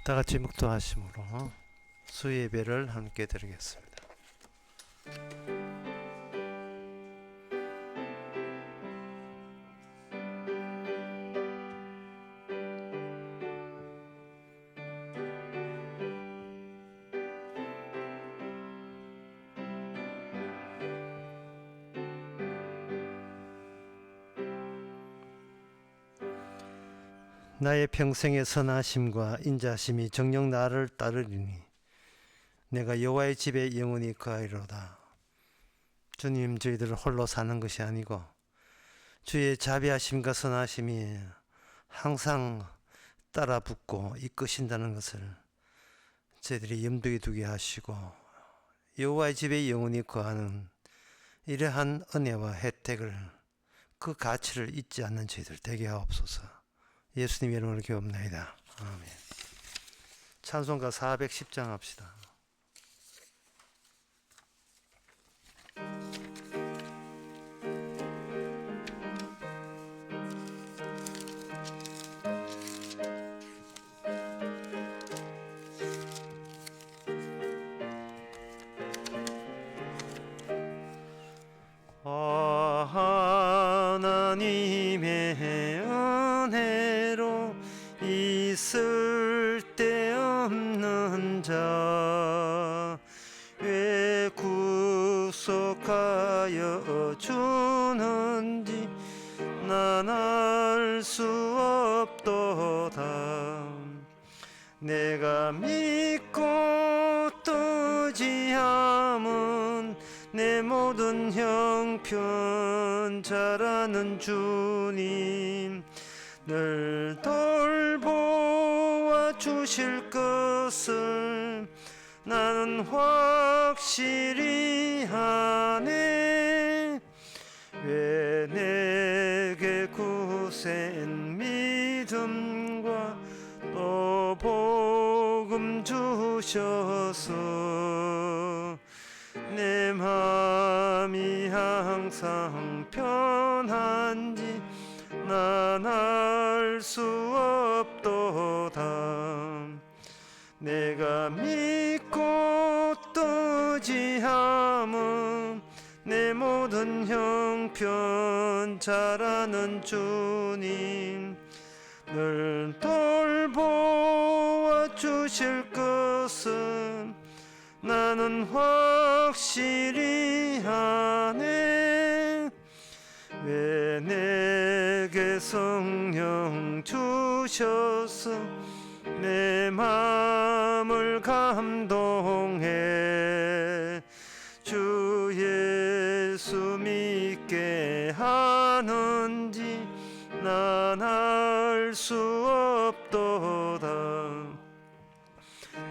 다 같이 묵도하심으로 수예배를 함께 드리겠습니다. 나의 평생의 선하심과 인자심이 정녕 나를 따르리니 내가 여호와의 집에 영원히 거하리로다. 주님, 저희들 홀로 사는 것이 아니고 주의 자비하심과 선하심이 항상 따라 붙고 이끄신다는 것을 저희들이 염두에 두게 하시고 여호와의 집에 영원히 거하는 이러한 은혜와 혜택을, 그 가치를 잊지 않는 저희들 되게 하옵소서. 예수님 이름으로 기도합나이다. 아멘. 찬송가 410장 합시다. 하나님의 은혜로 있을 데 없는 자 왜 구속하여 주는지 난 알 수 없도다. 내가 믿고 또 의지함은 내 모든 형편 잘 아는 주님, 늘 돌보아 주실 것을 나는 확실히 아네. 왜 내게 굳센 믿음과 또 복음 주셔서 내 마음이 항상 편한지 난 알 수 없도다. 내가 믿고 또 의지함은 내 모든 형편 잘 아는 주님, 늘 돌보아 주실 것은 나는 확실히 아네. 왜 내게 성령 주셔서 내 마음을 감동해 주 예수 믿게 하는지 난 알 수 없도다.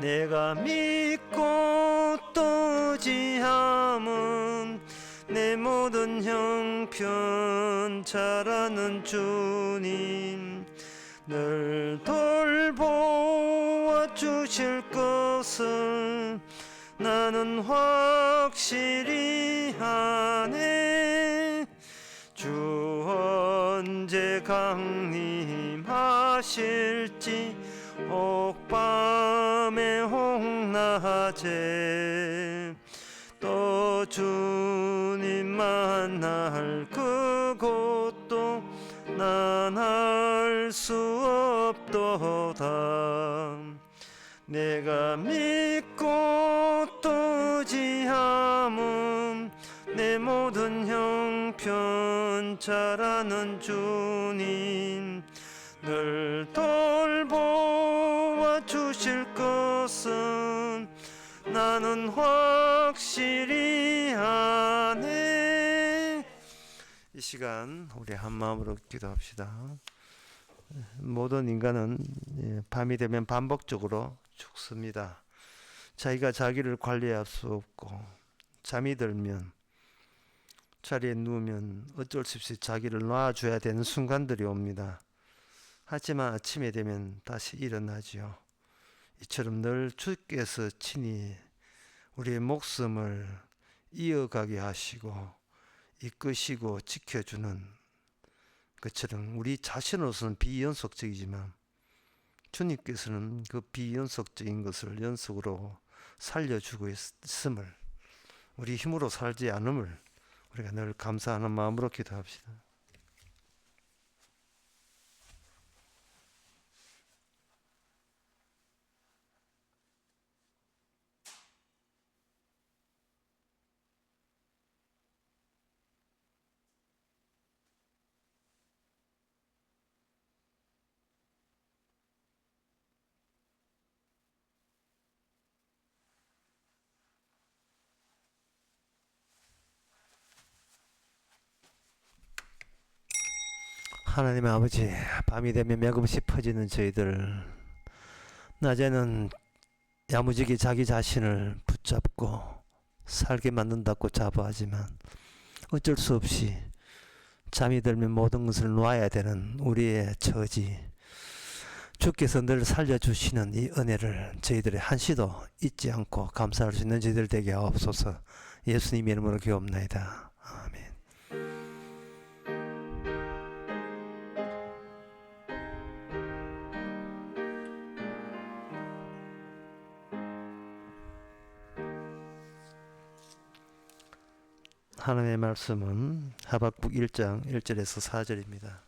내가 믿고 또 의지함은 내 모든 형편 잘 아는 주님, 늘 돌보아 주실 것을 나는 확실히 아네. 주 언제 강림하실지 옥밤에 홍낮에 또 주님 만날 그곳도 난 알 수 없도다. 내가 믿고 또 의지함은 내 모든 형편 잘 아는 주님, 늘 돌보아 주실 것은 나는 확실히 아네. 이 시간 우리 한 마음으로 기도합시다. 모든 인간은 밤이 되면 반복적으로 죽습니다. 자기가 자기를 관리할 수 없고 잠이 들면 자리에 누우면 어쩔 수 없이 자기를 놔줘야 되는 순간들이 옵니다. 하지만 아침에 되면 다시 일어나지요. 이처럼 늘 주께서 친히 우리의 목숨을 이어가게 하시고 이끄시고 지켜주는 것처럼 우리 자신으로서는 비연속적이지만 주님께서는 그 비연속적인 것을 연속으로 살려주고 있음을, 우리 힘으로 살지 않음을 우리가 늘 감사하는 마음으로 기도합시다. 하나님 아버지, 밤이 되면 맥없이 퍼지는 저희들, 낮에는 야무지게 자기 자신을 붙잡고 살게 만든다고 자부하지만 어쩔 수 없이 잠이 들면 모든 것을 놔야 되는 우리의 처지, 주께서 늘 살려주시는 이 은혜를 저희들의 한시도 잊지 않고 감사할 수 있는 저희들 되게 하옵소서. 예수님 이름으로 기도합나이다. 아멘. 하나님의 말씀은 하박국 1장 1절에서 4절입니다.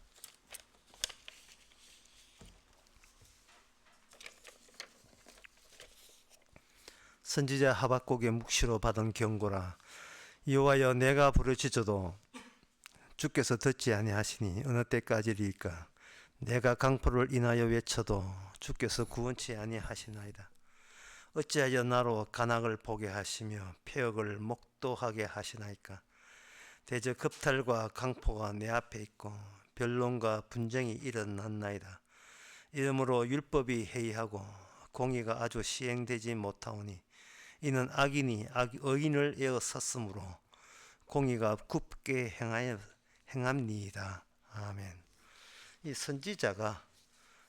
선지자 하박국의 묵시로 받은 경고라. 여호와여, 내가 부르짖어도 주께서 듣지 아니하시니 어느 때까지리까? 내가 강포를 인하여 외쳐도 주께서 구원치 아니하시나이다. 어찌하여 나로 간악을 보게 하시며 폐역을 목도하게 하시나이까? 대저 급탈과 강포가 내 앞에 있고 변론과 분쟁이 일어났나이다. 이러므로 율법이 해이하고 공의가 아주 시행되지 못하오니 이는 악인이 의인을 에워쌌으므로 공의가 굽게 행함니이다. 아멘. 이 선지자가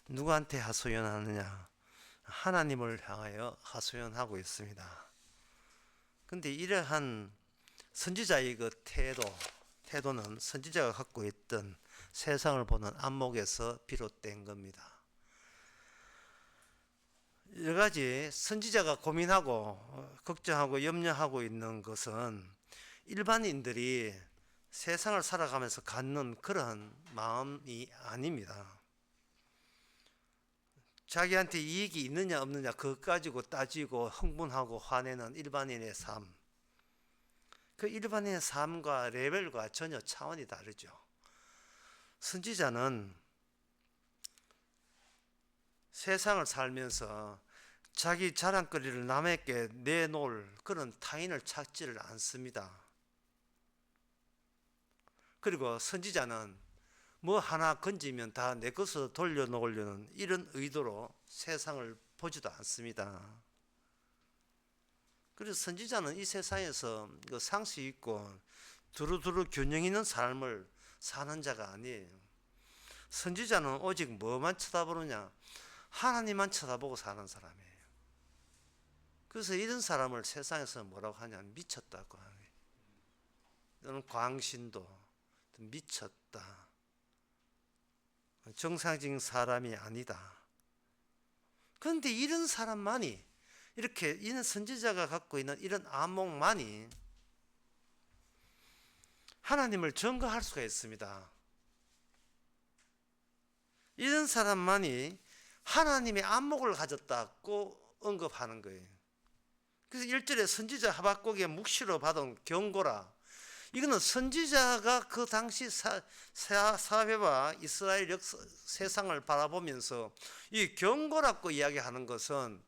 누구한테 하소연하느냐? 하나님을 향하여 하소연하고 있습니다. 근데 이러한 선지자의 그 태도는 선지자가 갖고 있던 세상을 보는 안목에서 비롯된 겁니다. 여러 가지 선지자가 고민하고 걱정하고 염려하고 있는 것은 일반인들이 세상을 살아가면서 갖는 그런 마음이 아닙니다. 자기한테 이익이 있느냐 없느냐 그것 가지고 따지고 흥분하고 화내는 일반인의 삶, 그 일반인의 삶과 레벨과 전혀 차원이 다르죠. 선지자는 세상을 살면서 자기 자랑거리를 남에게 내놓을 그런 타인을 찾지를 않습니다. 그리고 선지자는 뭐 하나 건지면 다 내 것으로 돌려놓으려는 이런 의도로 세상을 보지도 않습니다. 그래서 선지자는 이 세상에서 상식 있고 두루두루 균형 있는 삶을 사는 자가 아니에요. 선지자는 오직 뭐만 쳐다보느냐? 하나님만 쳐다보고 사는 사람이에요. 그래서 이런 사람을 세상에서 뭐라고 하냐? 미쳤다고 하는 거예요. 또는 광신도, 미쳤다. 정상적인 사람이 아니다. 그런데 이런 사람만이, 이렇게 이런 선지자가 갖고 있는 이런 안목만이 하나님을 증거할 수가 있습니다. 이런 사람만이 하나님의 안목을 가졌다고 언급하는 거예요. 그래서 1절에 선지자 하박국의 묵시로 받은 경고라. 이거는 선지자가 그 당시 사회와 이스라엘 세상을 바라보면서 이 경고라고 이야기하는 것은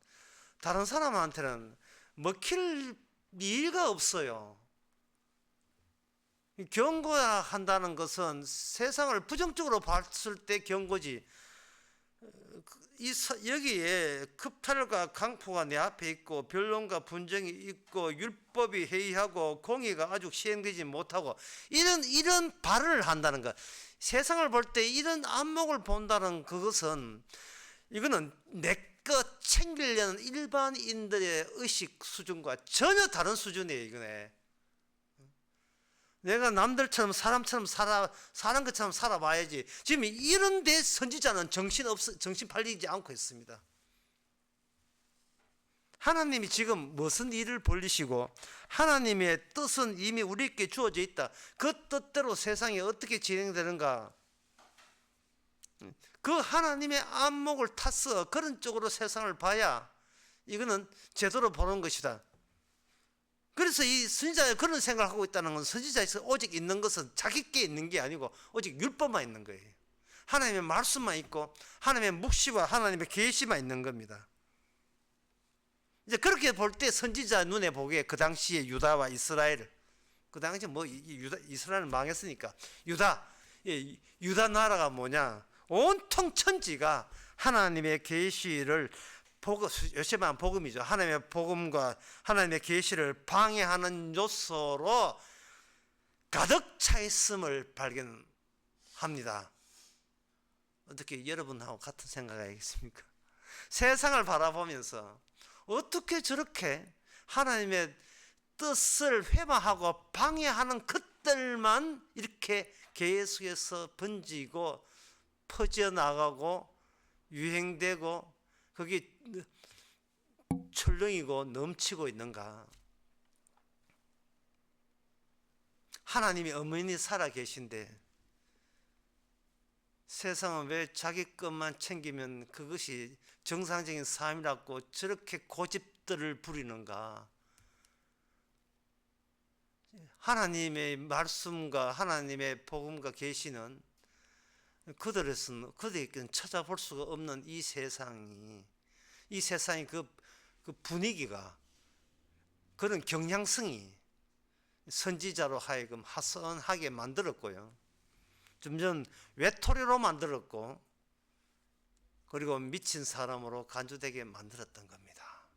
다른 사람한테는 먹힐 이유가 없어요. 경고야 한다는 것은 세상을 부정적으로 봤을 때 경고지. 여기에 급탈과 강포가 내 앞에 있고 변론과 분쟁이 있고 율법이 해이하고 공의가 아주 시행되지 못하고 이런 발언을 한다는 것. 세상을 볼 때 이런 안목을 본다는 그것은 이거는 내 것 챙기려는 일반인들의 의식 수준과 전혀 다른 수준이에요. 이거네. 내가 남들처럼 사람처럼 사는 것처럼 살아봐야지. 지금 이런 데 선지자는 정신 팔리지 않고 있습니다. 하나님이 지금 무슨 일을 벌리시고 하나님의 뜻은 이미 우리에게 주어져 있다. 그 뜻대로 세상이 어떻게 진행되는가, 그 하나님의 안목을 타서 그런 쪽으로 세상을 봐야 이거는 제대로 보는 것이다. 그래서 이 선지자가 그런 생각을 하고 있다는 건, 선지자에서 오직 있는 것은 자기께 있는 게 아니고 오직 율법만 있는 거예요. 하나님의 말씀만 있고 하나님의 묵시와 하나님의 계시만 있는 겁니다. 이제 그렇게 볼 때 선지자 눈에 보기에 그 당시에 유다와 이스라엘, 그 당시 이스라엘은 망했으니까 유다 나라가 뭐냐, 온통 천지가 하나님의 계시를 요새만 복음이죠. 하나님의 복음과 하나님의 계시를 방해하는 요소로 가득 차 있음을 발견합니다. 어떻게 여러분하고 같은 생각이겠습니까? 세상을 바라보면서 어떻게 저렇게 하나님의 뜻을 회방하고 방해하는 것들만 이렇게 계속해서 번지고 퍼져나가고 유행되고 그게 철렁이고 넘치고 있는가? 하나님이 엄연히 살아 계신데 세상은 왜 자기 것만 챙기면 그것이 정상적인 삶이라고 저렇게 고집들을 부리는가? 하나님의 말씀과 하나님의 복음과 계시는 그들에게는 찾아볼 수가 없는 이 세상이 그 분위기가, 그런 경향성이 선지자로 하여금 하선하게 만들었고요. 점점 외톨이로 만들었고, 그리고 미친 사람으로 간주되게 만들었던 겁니다.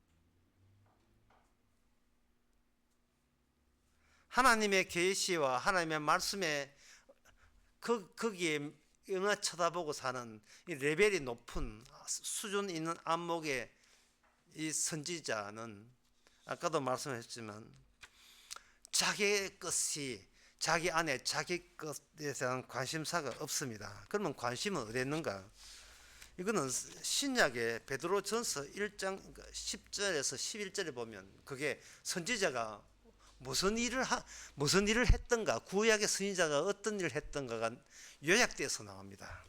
하나님의 계시와 하나님의 말씀에 거기에 응아 쳐다보고 사는 이 레벨이 높은 수준 있는 안목의 이 선지자는 아까도 말씀하셨지만 자기 것이 자기 안에 자기 것에 대한 관심사가 없습니다. 그러면 관심은 어디 있는가? 이거는 신약의 베드로전서 1장 10절에서 11절에 보면 그게 선지자가 무슨 일을 했던가, 구약의 선지자가 어떤 일을 했던가가 요약돼서 나옵니다.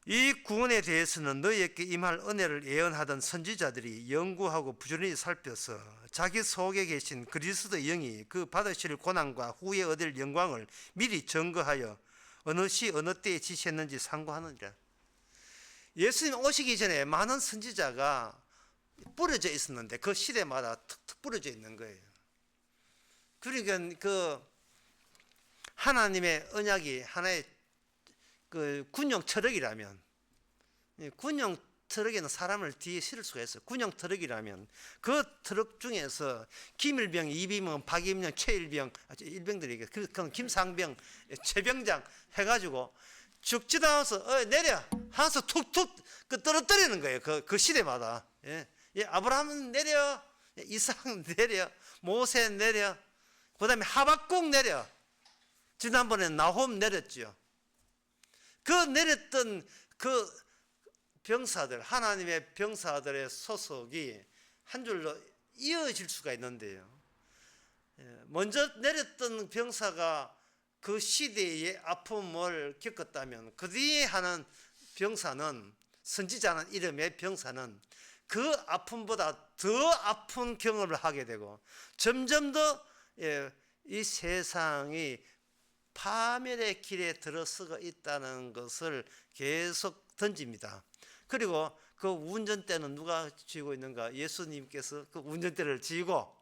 이 구원에 대해서는 너희에게 임할 은혜를 예언하던 선지자들이 연구하고 부지런히 살펴서 자기 속에 계신 그리스도의 영이 그 받으실 고난과 후에 얻을 영광을 미리 증거하여 어느 시 어느 때에 지시했는지 상고하느니라. 예수님 오시기 전에 많은 선지자가 뿌려져 있었는데 그 시대마다 툭툭 뿌려져 있는 거예요. 그러니까 그 하나님의 언약이 하나의 그 군용 트럭이라면, 군용 트럭에는 사람을 뒤에 실을 수가 있어요. 군용 트럭이라면 그 트럭 중에서 김일병, 이비명, 박이명, 최일병, 일병들이 그건 김상병, 최병장 해가지고 죽지도 않아서 내려 하면서 툭툭 떨어뜨리는 거예요. 그 시대마다. 아브라함은 내려, 이삭 내려, 모세 내려, 그 다음에 하박국 내려, 지난번에 나홈 내렸죠. 그 내렸던 그 병사들, 하나님의 병사들의 소속이 한 줄로 이어질 수가 있는데요. 먼저 내렸던 병사가 그 시대의 아픔을 겪었다면 그 뒤에 하는 병사는, 선지자는 이름의 병사는 그 아픔보다 더 아픈 경험을 하게 되고 점점 더 이 세상이 파멸의 길에 들어서고 있다는 것을 계속 던집니다. 그리고 그 운전대는 누가 쥐고 있는가? 예수님께서 그 운전대를 쥐고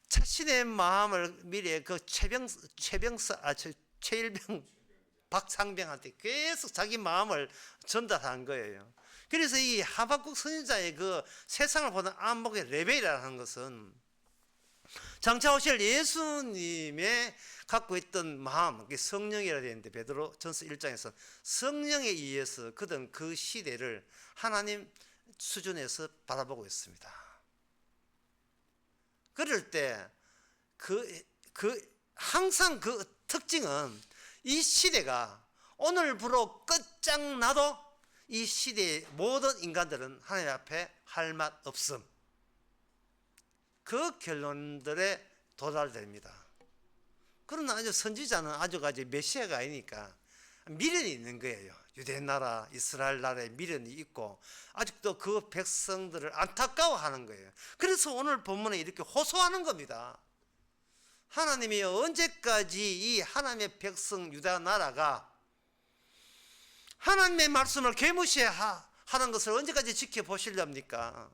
자신의 마음을 미리 그 최일병 박상병한테 계속 자기 마음을 전달한 거예요. 그래서 이 하박국 선지자의 그 세상을 보는 안목의 레벨이라는 것은 장차 오실 예수님의 갖고 있던 마음, 성령이라 되는데 베드로전서 1장에서 성령에 의해서 그들은 그 시대를 하나님 수준에서 바라보고 있습니다. 그럴 때 항상 그 특징은 이 시대가 오늘부로 끝장나도 이 시대의 모든 인간들은 하나님 앞에 할 맛 없음, 그 결론들에 도달됩니다. 그러나 아주 선지자는 아주 메시아가 아니니까 미련이 있는 거예요. 유대 나라, 이스라엘 나라에 미련이 있고 아직도 그 백성들을 안타까워하는 거예요. 그래서 오늘 본문에 이렇게 호소하는 겁니다. 하나님이 언제까지 이 하나님의 백성 유다 나라가 하나님의 말씀을 개무시하는 것을 언제까지 지켜보시렵니까?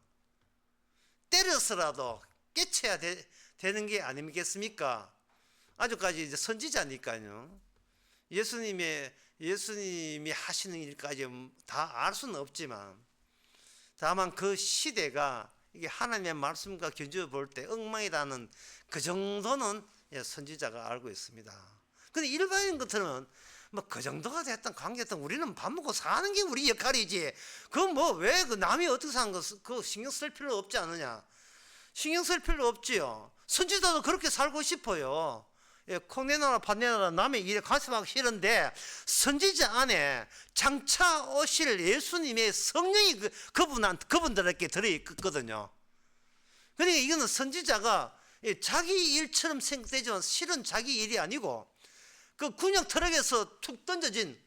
때려서라도 깨쳐야 되는 게 아니겠습니까? 아직까지 이제 선지자니까요. 예수님이 하시는 일까지 다 알 수는 없지만, 다만 그 시대가 이게 하나님의 말씀과 견주어 볼 때 엉망이라는 그 정도는 선지자가 알고 있습니다. 근데 일반인 같으면 뭐 그 정도가 됐든 관계됐든 우리는 밥 먹고 사는 게 우리 역할이지. 그건 뭐 왜 그 남이 어떻게 사는 거 그거 신경 쓸 필요 없지 않느냐? 신경 쓸 필요 없지요. 선지자도 그렇게 살고 싶어요. 콩 내놔라 팥 내놔라 남의 일에 간섭하기 싫은데 선지자 안에 장차 오실 예수님의 성령이 그분들에게 들어있거든요. 그러니까 이거는 선지자가 자기 일처럼 생각되지만 실은 자기 일이 아니고 그 군용 트럭에서 툭 던져진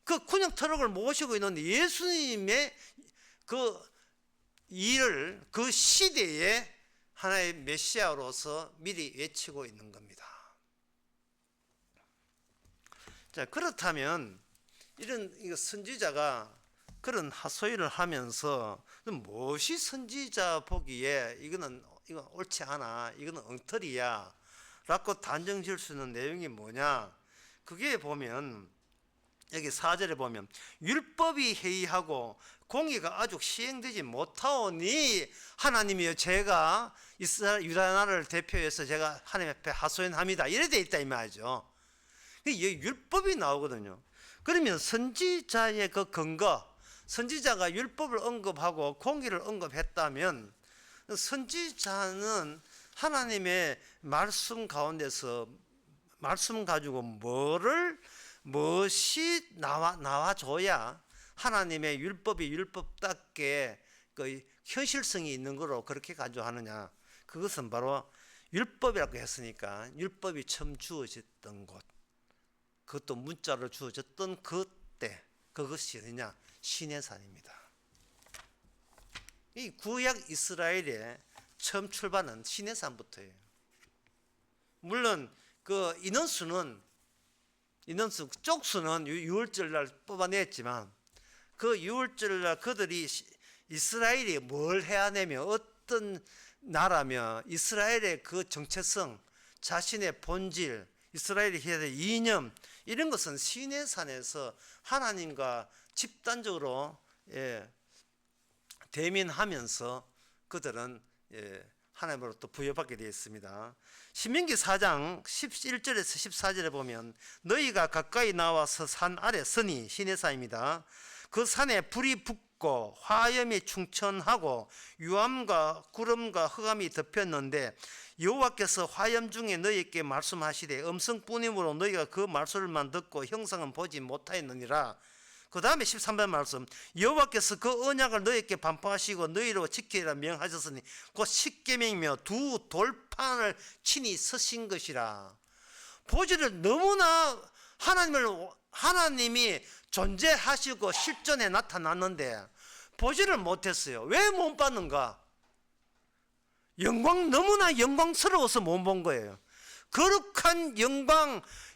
그 군용 트럭을 모시고 있는 예수님의 그 일을 그 시대에 하나의 메시아로서 미리 외치고 있는 겁니다. 자, 그렇다면 이런 선지자가 그런 하소연을 하면서 무엇이 선지자 보기에 이건 옳지 않아, 이거는 엉터리야 라고 단정 지을 수 있는 내용이 뭐냐? 그게 보면 여기 4절에 보면 율법이 해이하고 공의가 아직 시행되지 못하오니 하나님이여 제가 이스라엘 유다 나라를 대표해서 제가 하나님 앞에 하소연합니다. 이래 돼 있다 이 말이죠. 여기 율법이 나오거든요. 그러면 선지자의 그 근거, 선지자가 율법을 언급하고 공의를 언급했다면 선지자는 하나님의 말씀 가운데서 말씀 가지고 무엇이 나와줘야 하나님의 율법이 율법답게 그 현실성이 있는 거로 그렇게 가져하느냐? 그것은 바로 율법이라고 했으니까 율법이 처음 주어졌던 곳, 그것도 문자로 주어졌던 그때, 그것이 어디냐? 시내산입니다. 이 구약 이스라엘의 처음 출발은 시내산부터예요. 물론 그 쪽수는 유월절날 뽑아냈지만 그 유월절날 그들이 이스라엘이 뭘 해야 되며 어떤 나라며 이스라엘의 그 정체성, 자신의 본질, 이스라엘이 해야 될 이념, 이런 것은 시내산에서 하나님과 집단적으로 대면하면서 그들은 하나님으로부터 부여받게 되어 있습니다. 신명기 4장 11절에서 14절에 보면 너희가 가까이 나와서 산 아래 서니 시내산입니다. 그 산에 불이 붙고 화염이 충천하고 유암과 구름과 흑암이 덮였는데 여호와께서 화염 중에 너희에게 말씀하시되 음성뿐이므로 너희가 그 말씀만 듣고 형상은 보지 못하였느니라. 그 다음에 13번 말씀, 여호와께서 그 언약을 너희에게 반포하시고 너희로 지키라 명하셨으니 곧 십계명이며 두 돌판을 친히 서신 것이라. 보지를 너무나 하나님이 존재하시고 실존에 나타났는데 보지를 못했어요. 왜 못 봤는가? 너무나 영광스러워서 못 본 거예요. 거룩한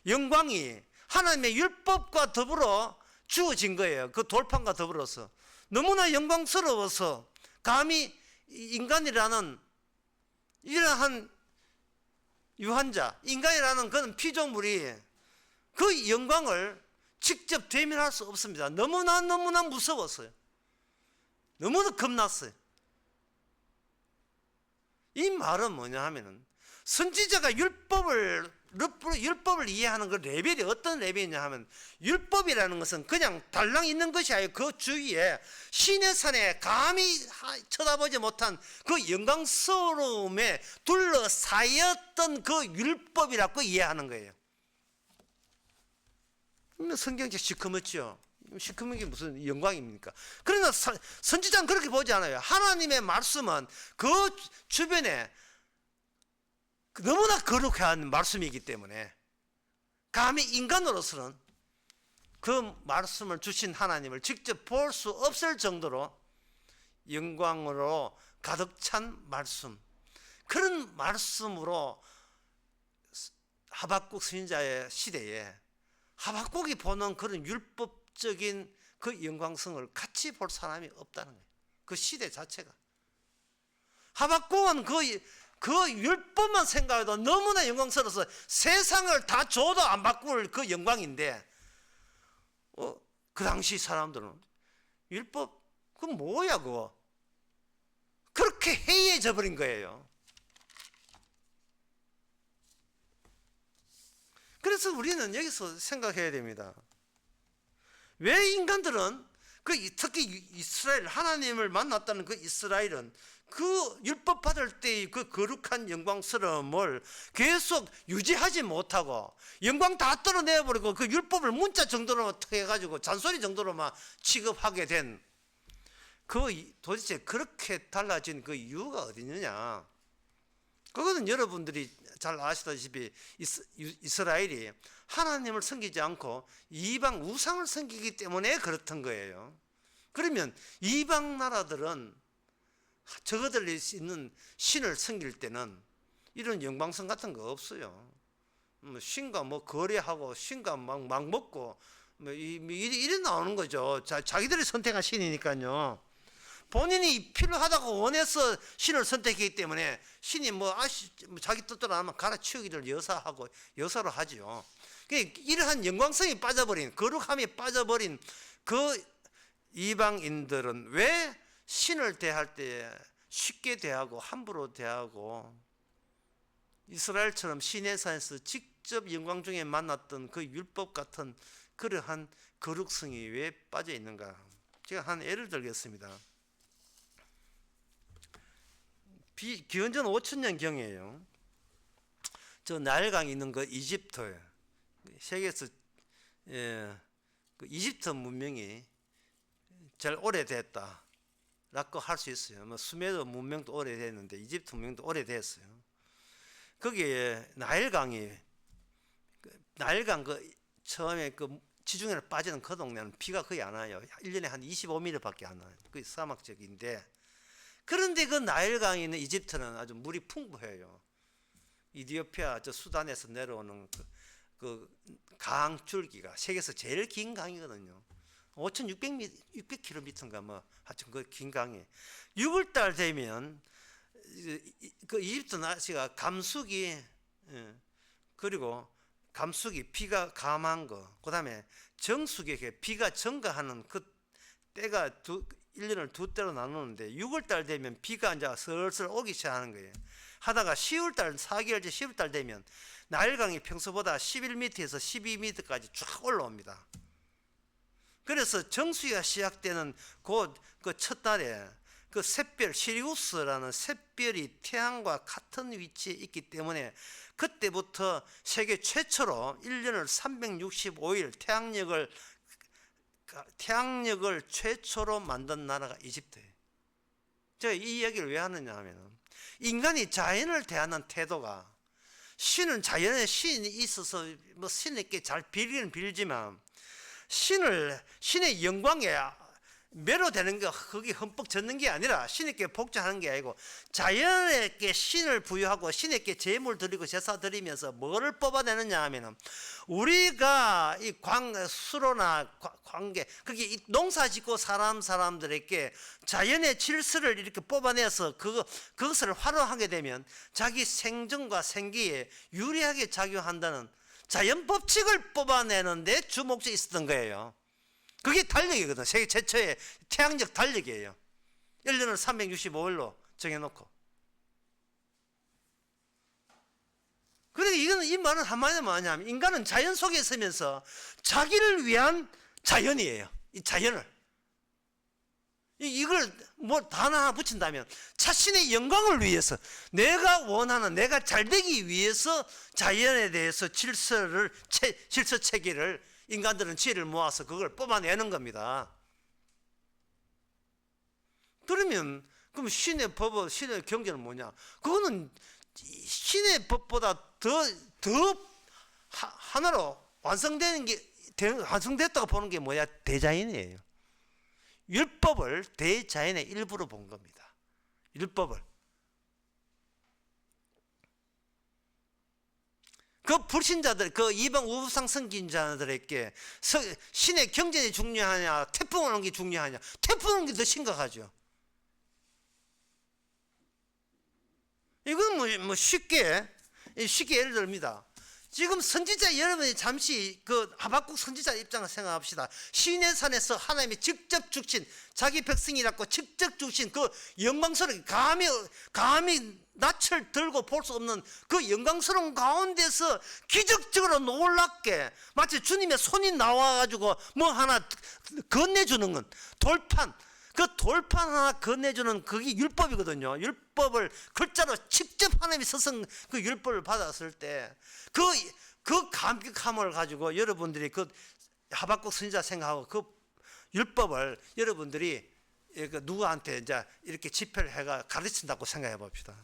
영광이 하나님의 율법과 더불어 주어진 거예요. 그 돌판과 더불어서 너무나 영광스러워서 감히 인간이라는 이러한 유한자, 인간이라는 그런 피조물이 그 영광을 직접 대면할 수 없습니다. 너무나 무서웠어요. 너무나 겁났어요. 이 말은 뭐냐 하면은 선지자가 율법을 율법을 이해하는 그 레벨이 어떤 레벨이냐 하면, 율법이라는 것은 그냥 달랑 있는 것이 아니고 그 주위에 신의 산에 감히 쳐다보지 못한 그 영광스러움에 둘러싸였던 그 율법이라고 이해하는 거예요. 성경책 시커멓죠. 시커먼 게 무슨 영광입니까? 그러나 선지자는 그렇게 보지 않아요. 하나님의 말씀은 그 주변에 너무나 거룩한 말씀이기 때문에 감히 인간으로서는 그 말씀을 주신 하나님을 직접 볼 수 없을 정도로 영광으로 가득 찬 말씀, 그런 말씀으로 하박국 선지자의 시대에 하박국이 보는 그런 율법적인 그 영광성을 같이 볼 사람이 없다는 거예요. 그 시대 자체가. 하박국은 그 율법만 생각해도 너무나 영광스러워서 세상을 다 줘도 안 바꿀 그 영광인데, 그 당시 사람들은 율법 그건 뭐야 그거, 그렇게 해이해져 버린 거예요. 그래서 우리는 여기서 생각해야 됩니다. 왜 인간들은 특히 이스라엘, 하나님을 만났다는 그 이스라엘은 그 율법 받을 때의 그 거룩한 영광스러움을 계속 유지하지 못하고 영광 다 떨어내버리고 그 율법을 문자 정도로만 해가지고 잔소리 정도로만 취급하게 된 도대체 그렇게 달라진 그 이유가 어디 있느냐? 그거는 여러분들이 잘 아시다시피 이스라엘이 하나님을 섬기지 않고 이방 우상을 섬기기 때문에 그렇던 거예요. 그러면 이방 나라들은 저거들이 있는 신을 섬길 때는 이런 영광성 같은 거 없어요. 신과 거래하고 신과 막 먹고 이래 나오는 거죠. 자기들이 선택한 신이니까요. 본인이 필요하다고 원해서 신을 선택했기 때문에 신이 자기 뜻대로 하면 갈아치우기를 여사로 하죠. 이러한 영광성이 빠져버린, 거룩함이 빠져버린 그 이방인들은 왜 신을 대할 때 쉽게 대하고 함부로 대하고 이스라엘처럼 시내산에서 직접 영광 중에 만났던 그 율법 같은 그러한 거룩성이 왜 빠져 있는가? 제가 한 예를 들겠습니다. 기원전 5000년경이에요. 저 나일강이 있는 그 이집트, 세계에서 그 이집트 문명이 제일 오래됐다 라고 할 수 있어요. 수메르 문명도 오래됐는데 이집트 문명도 오래됐어요. 거기에 나일강 처음에 그 지중해를 빠지는 그 동네는 비가 거의 안 와요. 1년에 한 25mm밖에 안 와요. 거의 사막적인데, 그런데 그 나일강이 있는 이집트는 아주 물이 풍부해요. 이디오피아 저 수단에서 내려오는 그 강 줄기가 세계에서 제일 긴 강이거든요. 5,600km인가 하여튼 그 긴 강이 6월달 되면 그 이집트 날씨가 감수기, 그리고 감수기 비가 감한 거, 그다음에 정수기 비가 증가하는 그 때가 1년을 두 때로 나누는데 6월달 되면 비가 이제 슬슬 오기 시작하는 거예요. 하다가 10월달, 4개월째 10월달 되면 나일강이 평소보다 11m에서 12m까지 쫙 올라옵니다. 그래서 정수기가 시작되는 그 첫 달에 그 샛별 시리우스라는 샛별이 태양과 같은 위치에 있기 때문에 그때부터 세계 최초로 1년을 365일 태양력을 최초로 만든 나라가 이집트예요. 제가 이 이야기를 왜 하느냐 하면, 인간이 자연을 대하는 태도가, 신은 자연에 신이 있어서 신에게 잘 빌기는 빌지만 신의 영광에 매료되는 게 거기 흠뻑 젖는 게 아니라 신에게 복종하는 게 아니고 자연에게 신을 부여하고 신에게 제물 드리고 제사 드리면서 뭐를 뽑아내느냐 하면은, 우리가 이 수로나 관계, 그게 농사 짓고 사람들에게 자연의 질서를 이렇게 뽑아내서 그것을 활용하게 되면 자기 생존과 생기에 유리하게 작용한다는 자연 법칙을 뽑아내는데 주목적이 있었던 거예요. 그게 달력이거든. 세계 최초의 태양적 달력이에요. 1년을 365일로 정해놓고. 그러니까 이거는 이 말은 한마디로 뭐냐면 인간은 자연 속에 있으면서 자기를 위한 자연이에요. 이 자연을. 이걸 뭐 하나 붙인다면 자신의 영광을 위해서 내가 원하는 내가 잘되기 위해서 자연에 대해서 질서 체계를 인간들은 지혜를 모아서 그걸 뽑아내는 겁니다. 그러면 그럼 신의 법, 신의 경계는 뭐냐? 그거는 신의 법보다 더 하나로 완성됐다고 보는 게 뭐야? 대자연이에요. 율법을 대자연의 일부로 본 겁니다. 율법을. 그 불신자들, 그 이방 우상 선진자들에게 신의 경전이 중요하냐, 태풍 오는 게 중요하냐? 태풍 오는 게 더 심각하죠. 이건 쉽게 예를 듭니다. 지금 선지자 여러분이 잠시 그 하박국 선지자 입장을 생각합시다. 시내산에서 하나님이 직접 주신 자기 백성이라고 직접 주신 그 영광스럽게 감히 낯을 들고 볼 수 없는 그 영광스러운 가운데서 기적적으로 놀랍게 마치 주님의 손이 나와가지고 뭐 하나 건네주는 건 돌판. 그 돌판 하나 건네주는 그게 율법이거든요. 율법을 글자로 직접 하나님이 서성 그 율법을 받았을 때 그 감격함을 가지고 여러분들이 그 하박국 선지자 생각하고 그 율법을 여러분들이 누구한테 이제 이렇게 집회를 해가 가르친다고 생각해 봅시다.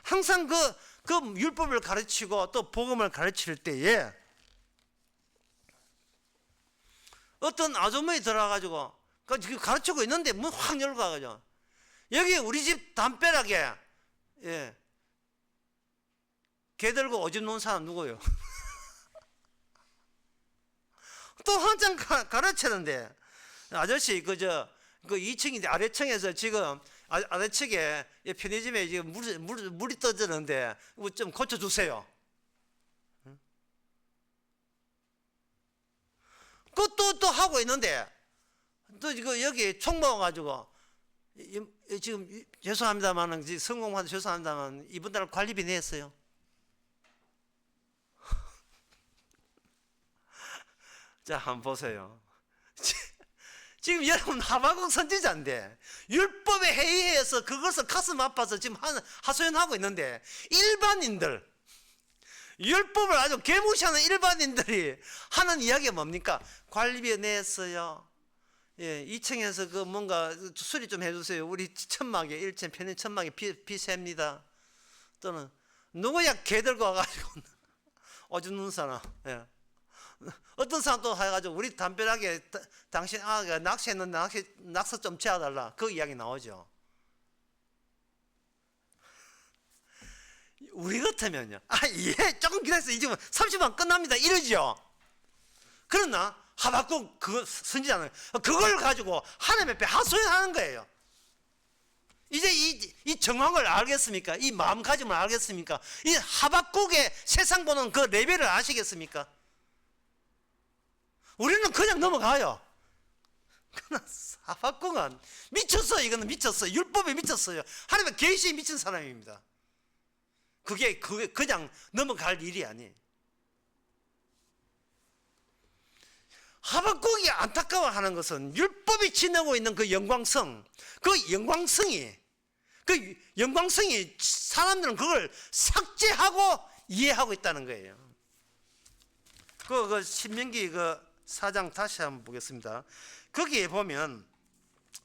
항상 그 율법을 가르치고 또 복음을 가르칠 때에 어떤 아주머니 들어와가지고 지금 가르치고 있는데 문 확 열고 가가지고 여기 우리 집 담벼락에 개 들고 오줌 놓은 사람 누구요? 또 한참 가르치는데 아저씨 그 2층인데 아래층에서 지금 아래층에 편의점에 지금 물이 떠지는데 좀 고쳐주세요. 또 하고 있는데 또 이거 여기 총 모아가지고 지금 죄송합니다만 성공한 죄송합니다만 이번 달 관리비 냈어요. 자, 한번 보세요. 지금 여러분 하박국 선지자인데 율법에 회의해서 그것을 가슴 아파서 지금 하소연하고 있는데 일반인들 율법을 아주 개무시하는 일반인들이 하는 이야기가 뭡니까? 관리비 냈어요. 2층에서 그 뭔가 수리 좀 해주세요. 우리 천막에 1층 편의 천막에 비 셉니다. 또는 누구야 개 들고 와가지고 오줌 누는 사람. 어떤 사람 또 해가지고 우리 담벼락에 당신 낚시했는데 낙서 좀 채워달라. 그 이야기 나오죠. 우리 같으면요. 조금 기다려서 이제 30분 끝납니다. 이러죠. 그러나 하박국 그 선지자는 그걸 가지고 하나님 앞에 하소연하는 거예요. 이제 이 정황을 알겠습니까? 이 마음가짐을 알겠습니까? 이 하박국의 세상 보는 그 레벨을 아시겠습니까? 우리는 그냥 넘어가요. 그러나 하박국은 미쳤어요. 이거는 미쳤어요. 율법에 미쳤어요. 하나님의 계시에 미친 사람입니다. 그게 그냥 넘어갈 일이 아니에요. 하박국이 안타까워하는 것은 율법이 지니고 있는 그 영광성이 사람들은 그걸 삭제하고 이해하고 있다는 거예요. 그 신명기 4장 다시 한번 보겠습니다. 거기에 보면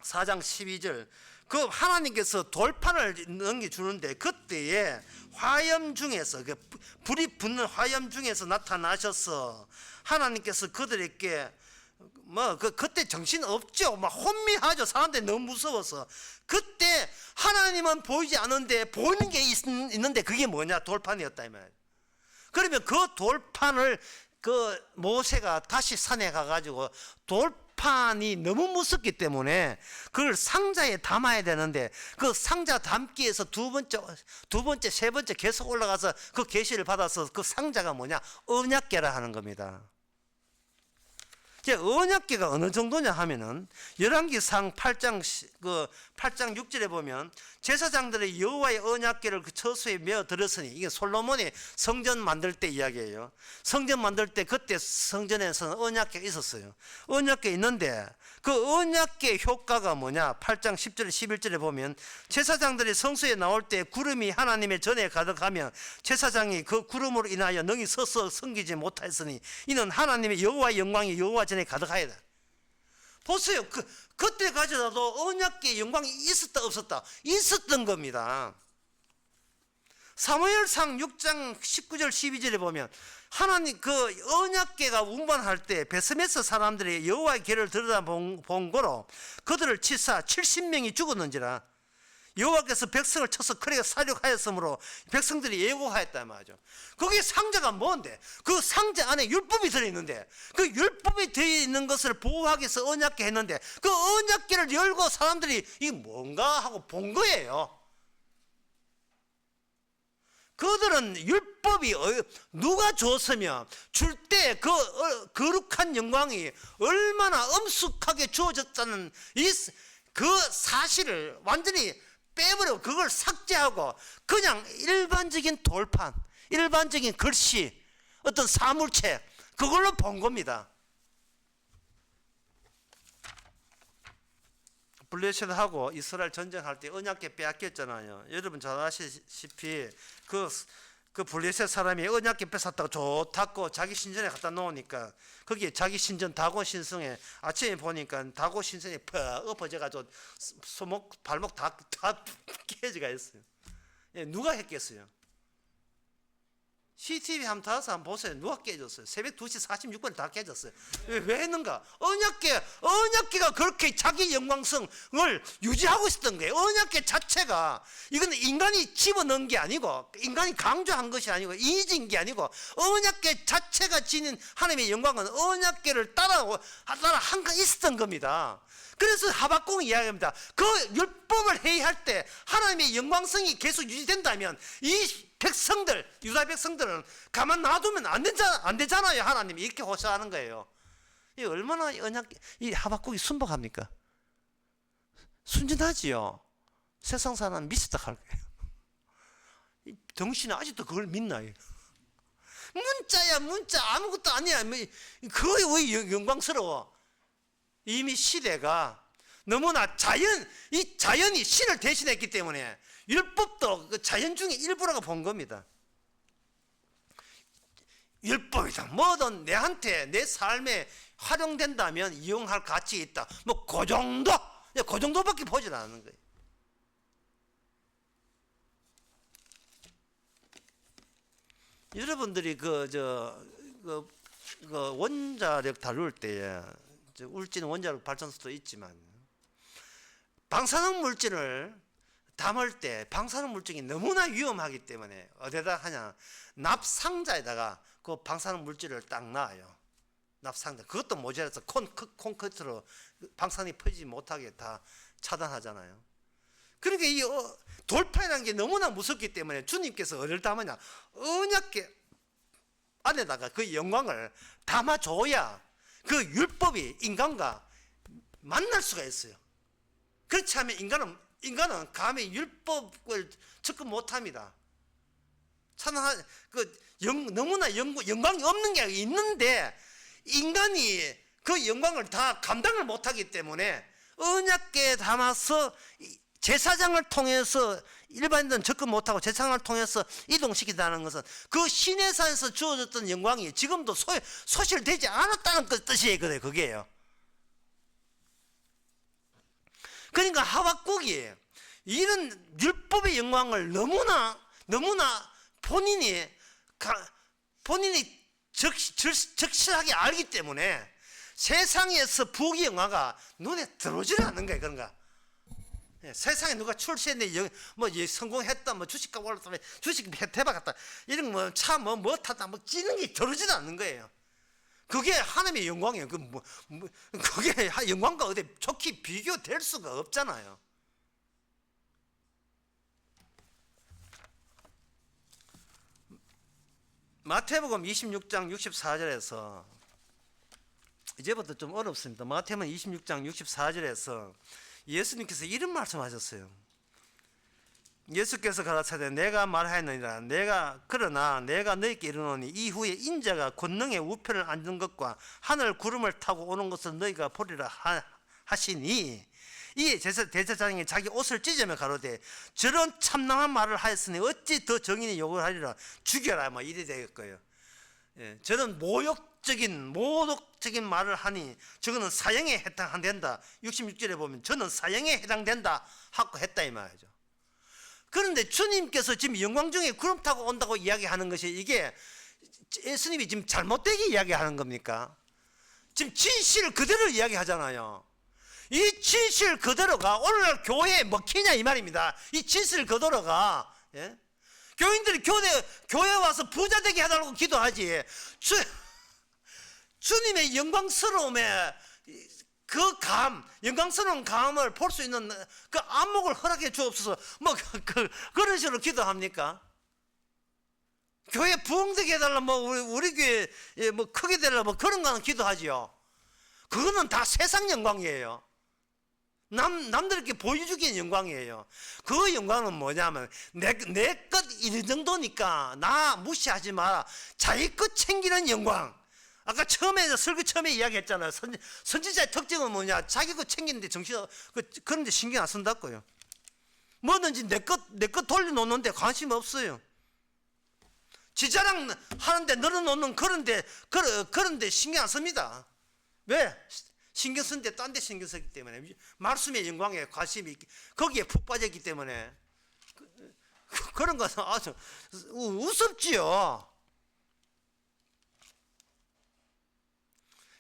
4장 12절 그 하나님께서 돌판을 넘겨주는데 그때에 화염 중에서 불이 붙는 화염 중에서 나타나셔서 하나님께서 그들에게 그때 정신 없죠. 막 혼미하죠. 사람들이 너무 무서워서. 그때 하나님은 보이지 않는데 보이는 게 있는데 그게 뭐냐? 돌판이었다 이 말이에요. 그러면 그 돌판을 모세가 다시 산에 가가지고 돌판이 너무 무섭기 때문에 그걸 상자에 담아야 되는데 그 상자 담기 위해서 두 번째, 세 번째 계속 올라가서 그 계시를 받아서 그 상자가 뭐냐? 언약궤라 하는 겁니다. 이제 언약궤가 어느 정도냐 하면은 열왕기상 8장 6절에 보면 제사장들의 여호와의 언약궤를 그 처소에 메어 들었으니, 이게 솔로몬이 성전 만들 때 이야기예요. 성전 만들 때 그때 성전에서는 언약궤가 있었어요. 언약궤 있는데 그 언약궤 효과가 뭐냐? 8장 10절 11절에 보면 제사장들이 성소에 나올 때 구름이 하나님의 전에 가득하며 제사장이 그 구름으로 인하여 능히 서서 섬기지 못하였으니 이는 하나님의 여호와의 영광이 여호와 전에 가득하여다. 보세요. 그때 가져다도 언약궤의 영광이 있었다 없었다? 있었던 겁니다. 사무엘상 6장 19절 12절에 보면 하나님 그 언약궤가 운반할 때 베스메스 사람들이 여호와의 궤를 들여다본 거로 그들을 치사 70명이 죽었는지라. 여호와께서 백성을 쳐서 그렇게 사륙하였으므로 백성들이 예고하였단 말이죠. 거기 상자가 뭔데? 그 상자 안에 율법이 들어있는데 그 율법이 들어있는 것을 보호하기 위해서 언약궤 했는데 그 언약궤를 열고 사람들이 이게 뭔가 하고 본 거예요. 그들은 율법이 누가 줬으며 줄 때 그 거룩한 영광이 얼마나 엄숙하게 주어졌다는 그 사실을 완전히 빼버리고 그걸 삭제하고 그냥 일반적인 돌판, 일반적인 글씨, 어떤 사물책 그걸로 본 겁니다. 블레셋하고 이스라엘 전쟁할 때 언약궤 빼앗겼잖아요. 여러분 잘 아시다시피 그 블레셋 사람이 언약궤 뺏었다고 좋다고 자기 신전에 갖다 놓으니까 거기에 자기 신전 다곤 신성에 아침에 보니까 다곤 신성에 퍽 엎어져가지고 손목 발목 다 깨지가 있어요. 예, 누가 했겠어요? CCTV 한번 타서 한번 보세요. 누가 깨졌어요? 새벽 2시 46분에 다 깨졌어요. 왜 했는가? 언약궤가 그렇게 자기 영광성을 유지하고 있었던 거예요. 언약궤 자체가 이건 인간이 집어넣은 게 아니고 인간이 강조한 것이 아니고 이진 게 아니고 언약궤 자체가 지닌 하나님의 영광은 언약궤를 따라 항상 있었던 겁니다. 그래서 하박국이 이야기합니다. 그 율법을 회의할 때 하나님의 영광성이 계속 유지된다면 이 백성들, 유다 백성들은 가만 놔두면 안 되잖아요. 하나님이 이렇게 호소하는 거예요. 이 얼마나 이 하박국이 순박합니까? 순진하지요. 세상 사람 미쳤다 할 거예요. 정신이 아직도 그걸 믿나요? 문자야 문자 아무것도 아니야. 그게 왜 영광스러워? 이미 시대가 너무나 이 자연이 신을 대신했기 때문에 율법도 그 자연 중에 일부라고 본 겁니다. 율법이다 뭐든 내한테 내 삶에 활용된다면 이용할 가치 있다. 뭐 그 정도밖에 보질 않는 거예요. 여러분들이 원자력 다룰 때에 울진 원자력 발전소도 있지만 방사능 물질을 담을 때 방사능 물질이 너무나 위험하기 때문에 어디다 하냐? 납상자에다가 그 방사능 물질을 딱 놔요. 납상자. 그것도 모자라서 콘크리트로 방사능이 퍼지지 못하게 다 차단하잖아요. 그러니까 이 돌파라는 게 너무나 무섭기 때문에 주님께서 어디를 담으냐? 언약궤 안에다가 그 영광을 담아줘야 그 율법이 인간과 만날 수가 있어요. 그렇지 않으면 인간은 감히 율법을 접근 못합니다. 너무나 영광이 없는 게 있는데 인간이 그 영광을 다 감당을 못하기 때문에 언약궤에 담아서 제사장을 통해서 일반인들은 접근 못하고 제사장을 통해서 이동시킨다는 것은 그 시내산에서 주어졌던 영광이 지금도 소실되지 않았다는 뜻이에요. 그게요. 그러니까 하박국이 이런 율법의 영광을 너무나 본인이 적실하게 알기 때문에 세상에서 부귀영화가 눈에 들어오지는 않는 거예요. 그런가? 세상에 누가 출세했네, 성공했다, 주식값 올랐다, 주식 대박 갔다, 이런 차 뭐 탔다, 찌는 게 들어오지는 않는 거예요. 그게 하나님의 영광이에요. 그게 영광과 어디 좋게 비교될 수가 없잖아요. 마태복음 26장 64절에서 이제부터 좀 어렵습니다. 마태복음 26장 64절에서 예수님께서 이런 말씀하셨어요. 예수께서 가라사대 내가 말하였느니라 그러나 내가 너희에게 이르노니 이후에 인자가 권능의 우편을 앉은 것과 하늘 구름을 타고 오는 것을 너희가 보리라 하시니 이에 대제사장이 자기 옷을 찢으며 가로되 저런 참남한 말을 하였으니 어찌 더 정인이 욕을 하리라 죽여라 뭐 이래 될 거예요. 예, 저는 모독적인 말을 하니 저거는 사형에 해당된다. 66절에 보면 저는 사형에 해당된다 하고 했다 이 말이죠. 그런데 주님께서 지금 영광 중에 구름 타고 온다고 이야기하는 것이 이게 예수님이 지금 잘못되게 이야기하는 겁니까? 지금 진실 그대로 이야기하잖아요. 이 진실 그대로가 오늘날 교회에 먹히냐 이 말입니다. 이 진실 그대로가 예? 교인들이 교회 와서 부자 되게 해달라고 기도하지. 주님의 영광스러움에 영광스러운 감을 볼 수 있는 그 안목을 허락해 주옵소서. 뭐 그런 식으로 기도합니까? 교회 부흥되게 해달라, 뭐 우리 교회 뭐 크게 되라, 뭐 그런 거는 기도하지요. 그거는 다 세상 영광이에요. 남들에게 보여주기엔 영광이에요. 그 영광은 뭐냐면 내 것 이 정도니까 나 무시하지 마라. 자기 것 챙기는 영광. 아까 설교 처음에 이야기했잖아요. 선지자의 특징은 뭐냐? 자기 것 챙기는데 그런데 신경 안 쓴다고요. 뭐든지 내 것 돌려놓는데 관심 없어요. 지 자랑 하는데 늘어놓는 그런데 신경 안 씁니다. 왜? 신경 쓰는데 딴 데 신경 쓰기 때문에 말씀의 영광에 관심이 거기에 푹 빠졌기 때문에 그런 것은 아주 우습지요.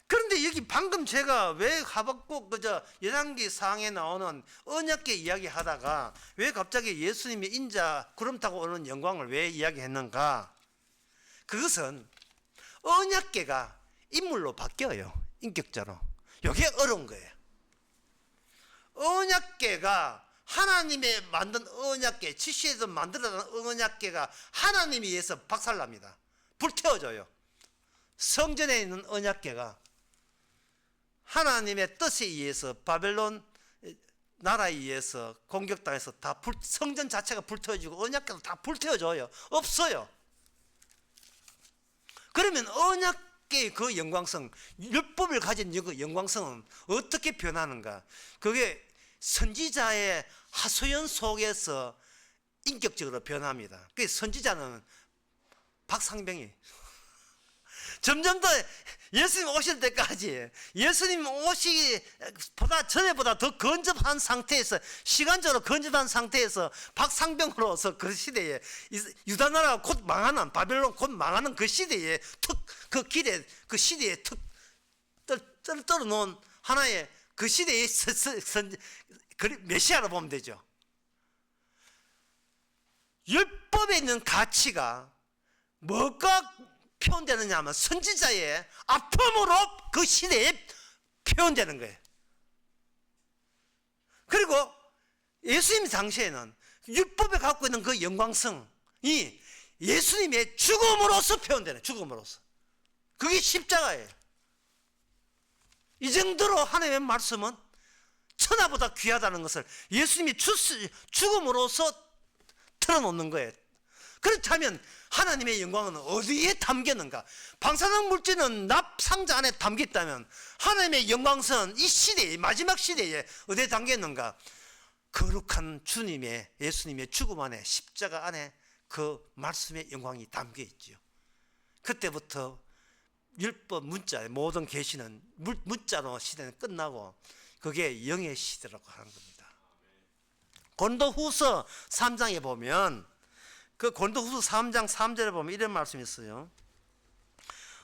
그런데 여기 방금 제가 왜 하박국 그저 열왕기 상에 나오는 언약궤 이야기하다가 왜 갑자기 예수님의 인자 구름 타고 오는 영광을 왜 이야기했는가? 그것은 언약궤가 인물로 바뀌어요. 인격자로. 이게 어려운 거예요. 언약궤가 하나님의 만든 언약궤, 지시에서 만들어진 언약궤가 하나님에 의해서 박살납니다. 불태워져요. 성전에 있는 언약궤가 하나님의 뜻에 의해서 바벨론 나라에 의해서 공격당해서 다 성전 자체가 불태워지고 언약궤도 다 불태워져요. 없어요. 그러면 언약궤의 그 영광성, 율법을 가진 그 영광성은 어떻게 변하는가? 그게 선지자의 하소연 속에서 인격적으로 변합니다. 그 선지자는 박상병이 점점 더 예수님 오실 때까지 예수님 오시기보다 전에보다 더 건접한 상태에서 시간적으로 건접한 상태에서 박상병으로서 그 시대에 유다 나라가 곧 망하는 바벨론 곧 망하는 그 시대에 그 시대에 떨어놓은 하나의 그 시대의 메시아로 보면 되죠. 율법에 있는 가치가 뭐가 표현되느냐 하면 선지자의 아픔으로 그 시대에 표현되는 거예요. 그리고 예수님 당시에는 율법에 갖고 있는 그 영광성이 예수님의 죽음으로서 표현되는, 죽음으로서. 그게 십자가예요. 이 정도로 하나님의 말씀은 천하보다 귀하다는 것을 예수님이 죽음으로서 틀어놓는 거예요. 그렇다면 하나님의 영광은 어디에 담겼는가? 방사능 물질은 납상자 안에 담겼다면 하나님의 영광은 이 시대에, 마지막 시대에 어디에 담겼는가? 거룩한 주님의, 예수님의 죽음 안에, 십자가 안에 그 말씀의 영광이 담겨 있죠. 그때부터 율법 문자, 모든 계시는 문자로 시대는 끝나고 그게 영의 시대라고 하는 겁니다. 고린도후서 3장에 보면 그 고린도후서 3장 3절에 보면 이런 말씀이 있어요.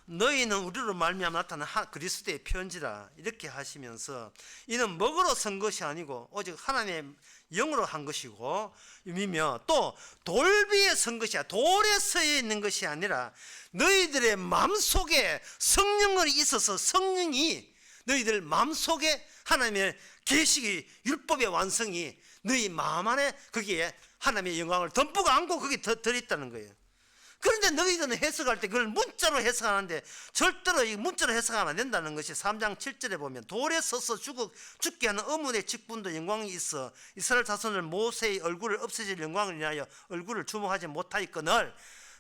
너희는 우리로 말미암아 나타난 그리스도의 편지라 이렇게 하시면서 이는 먹으로 선 것이 아니고 오직 하나님의 영으로 한 것이고 이며 또 돌 위에 선 것이 아니라 돌에 서 있는 것이 아니라 너희들의 마음속에 성령이 있어서 성령이 너희들 마음속에 하나님의 계시기 율법의 완성이 너희 마음 안에 거기에 하나님의 영광을 듬뿍 안고 거기에 들어있다는 거예요. 그런데 너희들은 해석할 때 그걸 문자로 해석하는데 절대로 이 문자로 해석하면 안 된다는 것이 3장 7절에 보면 돌에 서서 죽게 하는 어문의 직분도 영광이 있어 이스라엘 자손을 모세의 얼굴을 없애질 영광을 인하여 얼굴을 주목하지 못하였거늘.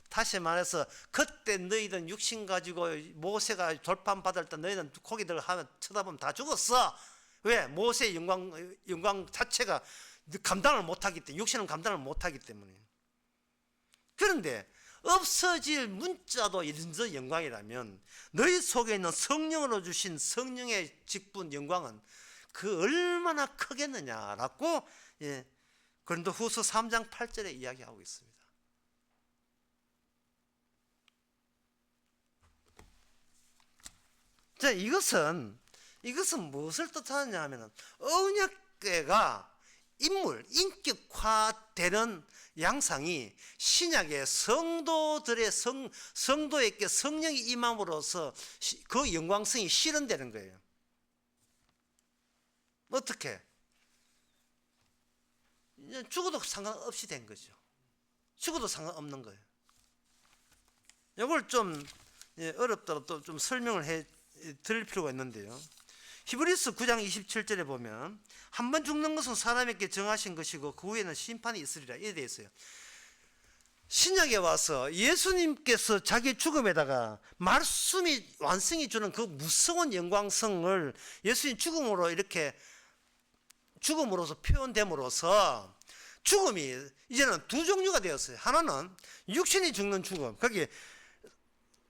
다시 말해서 그때 너희들은 육신 가지고 모세가 돌판 받을 때 너희들은 고기들 하면 쳐다보면 다 죽었어. 왜? 모세의 영광 자체가 감당을 못하기 때문에, 육신은 감당을 못하기 때문에. 그런데 없어질 문자도 이런 영광이라면 너희 속에 있는 성령으로 주신 성령의 직분 영광은 그 얼마나 크겠느냐라고 고린도후서 3장 8절에 이야기하고 있습니다. 자, 이것은 무엇을 뜻하느냐 하면 언약궤가 인격화되는 양상이 신약의 성도에게 성령이 임함으로써 그 영광성이 실현되는 거예요. 어떻게? 죽어도 상관없이 된 거죠. 죽어도 상관없는 거예요. 이걸 좀 어렵더라도 좀 설명을 해 드릴 필요가 있는데요. 히브리서 9장 27절에 보면 한 번 죽는 것은 사람에게 정하신 것이고 그 후에는 심판이 있으리라 이래 되어 있어요. 신약에 와서 예수님께서 자기 죽음에다가 말씀이 완성해 주는 그 무서운 영광성을 예수님 죽음으로서 표현됨으로써 죽음이 이제는 두 종류가 되었어요. 하나는 육신이 죽는 죽음, 거기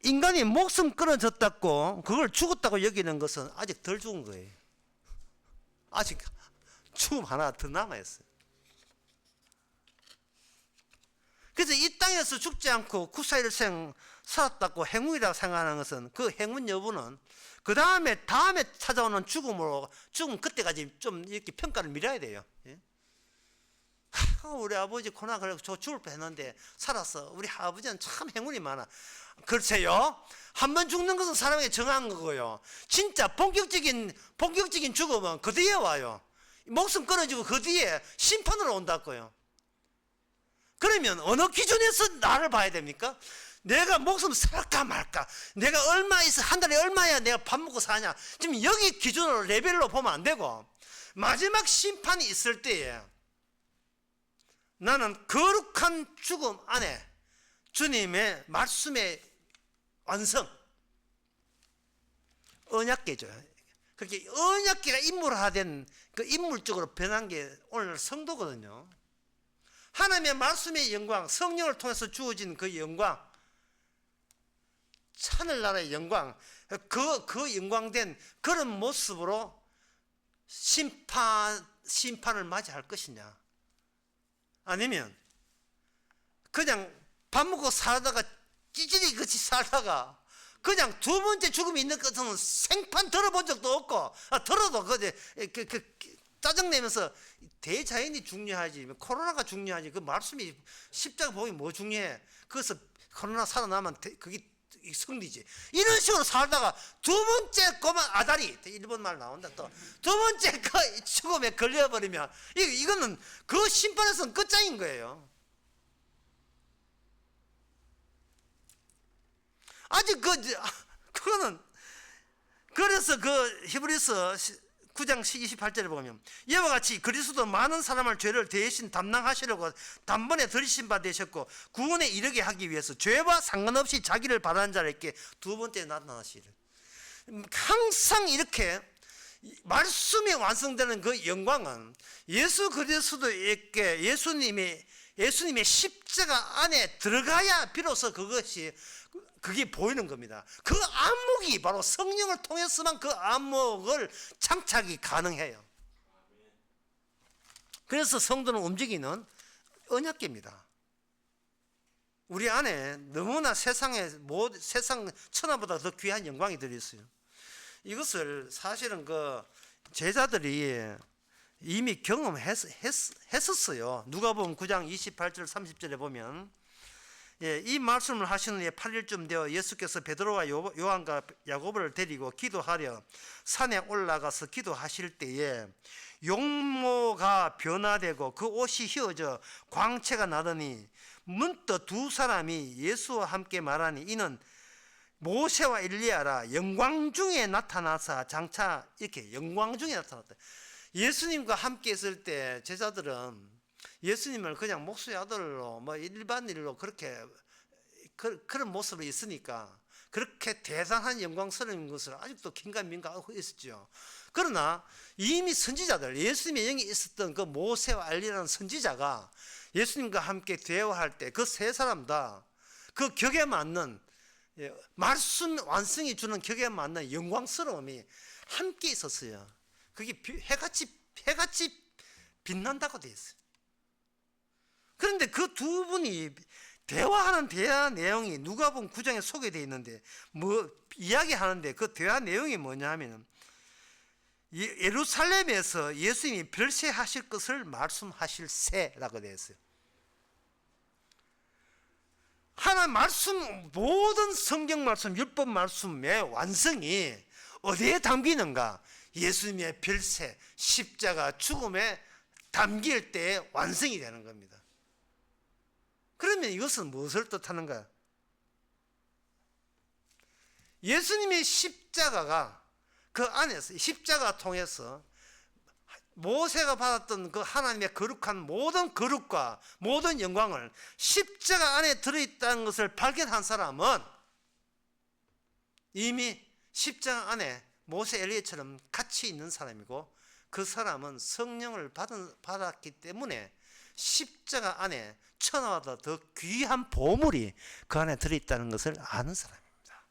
인간이 목숨 끊어졌다고 그걸 죽었다고 여기는 것은 아직 덜 죽은 거예요. 아직 죽음 하나 더 남아있어요. 그래서 이 땅에서 죽지 않고 구사일생 살았다고 행운이라고 생각하는 것은 그 행운 여부는 그 다음에 찾아오는 죽음 그때까지 좀 이렇게 평가를 미뤄야 돼요. 우리 아버지 고난 그래서 저 죽을 뻔했는데 살았어. 우리 아버지는 참 행운이 많아. 글쎄요, 한 번 죽는 것은 사람에게 정한 거고요. 진짜 본격적인 죽음은 그 뒤에 와요. 목숨 끊어지고 그 뒤에 심판으로 온다고요. 그러면 어느 기준에서 나를 봐야 됩니까? 내가 목숨 살까 말까, 내가 얼마 있어, 한 달에 얼마야 내가 밥 먹고 사냐, 지금 여기 기준으로 레벨로 보면 안 되고 마지막 심판이 있을 때에 나는 거룩한 죽음 안에 주님의 말씀의 완성, 언약궤죠. 그렇게 언약궤가 인물화된 그 인물적으로 변한 게 오늘 성도거든요. 하나님의 말씀의 영광, 성령을 통해서 주어진 그 영광, 하늘나라의 영광, 그 영광된 그런 모습으로 심판을 맞이할 것이냐, 아니면 그냥 밥 먹고 살다가 찌질이 같이 살다가 그냥 두 번째 죽음이 있는 것은 생판 들어본 적도 없고, 들어도 짜증내면서 대자연이 중요하지, 코로나가 중요하지, 그 말씀이 십자가 복음이 뭐 중요해, 그래서 코로나 살아나면 그게 승리지, 이런 식으로 살다가 두 번째 고만 아다리, 일본 말 나온다, 또 두 번째 그 죽음에 걸려버리면 이거는 그 심판에서는 끝장인 거예요. 아직 그거는, 그래서 그 히브리서 9장 28절에 보면 이와 같이 그리스도 많은 사람을 죄를 대신 담당하시려고 단번에 들이신 바 되셨고 구원에 이르게 하기 위해서 죄와 상관없이 자기를 바라는 자에게 두 번째 나타나시리라. 항상 이렇게 말씀이 완성되는 그 영광은 예수 그리스도에게 예수님의 십자가 안에 들어가야 비로소 그게 보이는 겁니다. 그 안목이 바로 성령을 통해서만 그 안목을 장착이 가능해요. 그래서 성도는 움직이는 언약궤입니다. 우리 안에 너무나 세상 천하보다 더 귀한 영광이 들어있어요. 이것을 사실은 그 제자들이 이미 경험했었어요. 누가복음 9장 28절 30절에 보면 이 말씀을 하시는 해 8일쯤 되어 예수께서 베드로와 요한과 야고보를 데리고 기도하려 산에 올라가서 기도하실 때에 용모가 변화되고 그 옷이 휘어져 광채가 나더니 문득 두 사람이 예수와 함께 말하니 이는 모세와 엘리야라 영광 중에 나타나서 장차 이렇게 영광 중에 나타났다. 예수님과 함께 있을 때 제자들은 예수님을 그냥 목수의 아들로 뭐 일반 일로 그렇게 그런 모습으로 있으니까 그렇게 대단한 영광스러운 것을 아직도 긴가민가하고 있었죠. 그러나 이미 선지자들, 예수님의 영이 있었던 그 모세와 엘리야라는 선지자가 예수님과 함께 대화할 때 그 세 사람 다 그 격에 맞는 말씀 완성이 주는 격에 맞는 영광스러움이 함께 있었어요. 그게 해같이 빛난다고 되어 있어요. 그런데 그 두 분이 대화하는 대화 내용이 누가복음 9장에 소개되어 있는데 뭐 이야기하는데 그 대화 내용이 뭐냐 하면 예루살렘에서 예수님이 별세하실 것을 말씀하실세라고 되어 있어요. 하나님 말씀, 모든 성경 말씀, 율법 말씀의 완성이 어디에 담기는가? 예수님의 별세, 십자가, 죽음에 담길 때 완성이 되는 겁니다. 그러면 이것은 무엇을 뜻하는가? 예수님의 십자가가 그 안에서, 십자가 통해서 모세가 받았던 그 하나님의 거룩한 모든 거룩과 모든 영광을 십자가 안에 들어있다는 것을 발견한 사람은 이미 십자가 안에 모세 엘리야처럼 같이 있는 사람이고, 그 사람은 성령을 받았기 때문에 십자가 안에 천하보다 더 귀한 보물이 그 안에 들어있다는 것을 아는 사람입니다.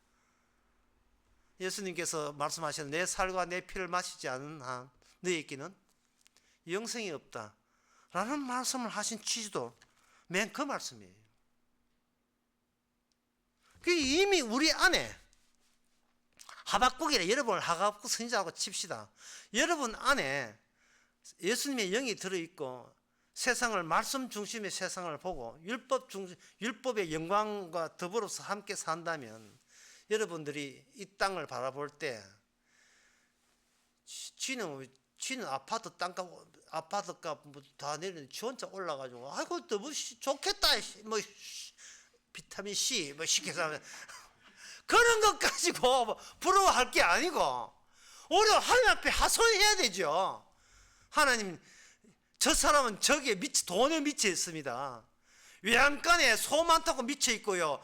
예수님께서 말씀하신 내 살과 내 피를 마시지 않은 한 너희에게는 영생이 없다 라는 말씀을 하신 취지도 맨 그 말씀이에요. 그 이미 우리 안에 하박국이래, 여러분을 하박국 선지자라고 칩시다. 여러분 안에 예수님의 영이 들어있고 세상을 말씀 중심의 세상을 보고 율법의 영광과 더불어서 함께 산다면 여러분들이 이 땅을 바라볼 때 지는 아파트값 다 내리는데 지 혼자 올라가지고 아이고 너무 좋겠다 뭐 비타민 C 뭐 쉽게 말하면 그런 것 가지고 부러워할 게 아니고 오히려 하나님 앞에 하소연해야 되죠. 하나님, 저 사람은 저기에 돈에 미쳐 있습니다. 외양간에 소 많다고 미쳐 있고요,